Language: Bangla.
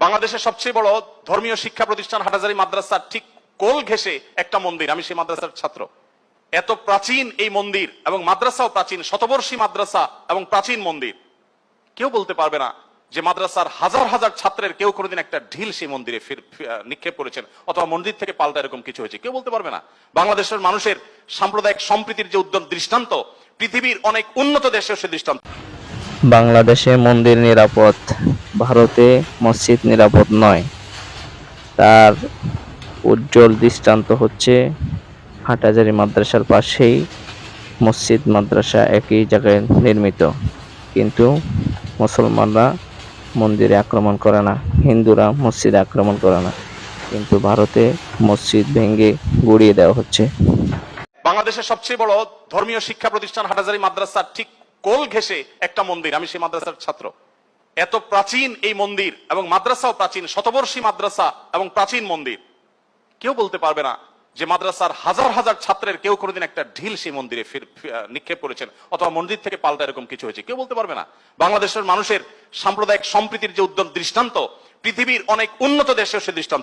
বাংলাদেশের সবচেয়ে বড় ধর্মীয় শিক্ষা প্রতিষ্ঠান হাটহাজারী মাদ্রাসার ঠিক কোল ঘেঁষে একটা মন্দির। আমি সেই মাদ্রাসার ছাত্র। এত প্রাচীন এই মন্দির এবং মাদ্রাসাও প্রাচীন, শতবর্ষী মাদ্রাসা এবং প্রাচীন মন্দির। কেউ বলতে পারবে না যে মাদ্রাসার হাজার হাজার ছাত্রের কেউ কোনোদিন একটা ঢিল সেই মন্দিরে নিক্ষেপ করেছেন অথবা মন্দির থেকে পাল্টা এরকম কিছু হয়েছে, কেউ বলতে পারবে না। বাংলাদেশের মানুষের সাম্প্রদায়িক সম্প্রীতির যে উদ্যম দৃষ্টান্ত, পৃথিবীর অনেক উন্নত দেশেও সে দৃষ্টান্ত। বাংলাদেশে মন্দির নিরাপদ, ভারতে মসজিদ নিরাপদ নয়। তার উজ্জ্বল দৃষ্টান্ত হচ্ছে হাটহাজারী মাদ্রাসার পাশেই মসজিদ মাদ্রাসা একই জায়গায় নির্মিত, কিন্তু মুসলমানরা মন্দিরে আক্রমণ করে না, হিন্দুরা মসজিদে আক্রমণ করে না, কিন্তু ভারতে মসজিদ ভেঙে গুড়িয়ে দেওয়া হচ্ছে। বাংলাদেশের সবচেয়ে বড় ধর্মীয় শিক্ষা প্রতিষ্ঠান হাটহাজারী মাদ্রাসার ঠিক কোল ঘেঁষে একটা মন্দির। আমি সেই মাদ্রাসার ছাত্র। এত প্রাচীন এই মন্দির এবং মাদ্রাসাও প্রাচীন, শতবর্ষী মাদ্রাসা এবং প্রাচীন মন্দির। কেউ বলতে পারবে না যে মাদ্রাসার হাজার হাজার ছাত্রের কেউ কোনোদিন একটা ঢিল সেই মন্দিরে নিক্ষেপ করেছেন অথবা মন্দির থেকে পাল্টা এরকম কিছু হয়েছে, কেউ বলতে পারবে না। বাংলাদেশের মানুষের সাম্প্রদায়িক সম্প্রীতির যে উদ্যম দৃষ্টান্ত, পৃথিবীর অনেক উন্নত দেশেও সে দৃষ্টান্ত।